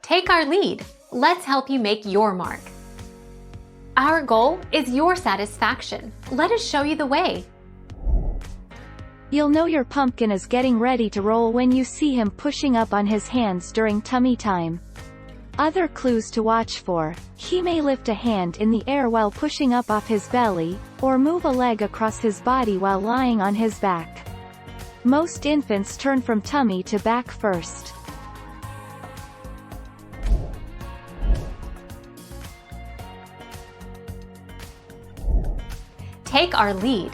Take our lead. Let's help you make your mark. Our goal is your satisfaction. Let us show you the way. You'll know your pumpkin is getting ready to roll when you see him pushing up on his hands during tummy time. Other clues to watch for: he may lift a hand in the air while pushing up off his belly, or move a leg across his body while lying on his back. Most infants turn from tummy to back first. Take our lead.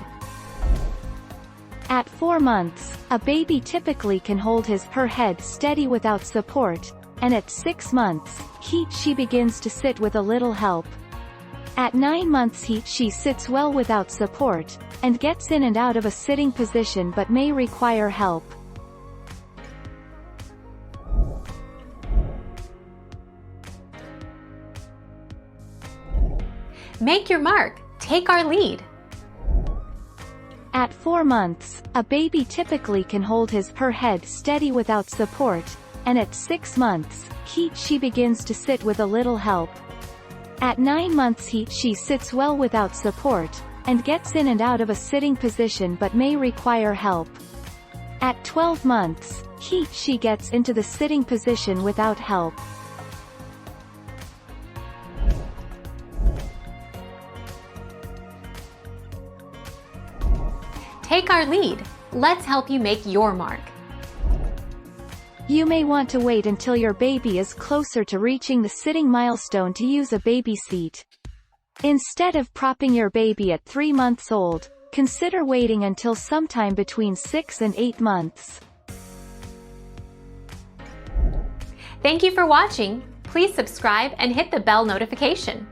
At 4 months, a baby typically can hold her head steady without support, and at 6 months, she begins to sit with a little help. At 9 months she sits well without support, and gets in and out of a sitting position but may require help. Make your mark. Take our lead. At 4 months, a baby typically can hold her head steady without support, and at 6 months, she begins to sit with a little help. At 9 months she sits well without support, and gets in and out of a sitting position but may require help. At 12 months, she gets into the sitting position without help. Take our lead. Let's help you make your mark. You may want to wait until your baby is closer to reaching the sitting milestone to use a baby seat. Instead of propping your baby at 3 months old, consider waiting until sometime between 6 and 8 months. Thank you for watching. Please subscribe and hit the bell notification.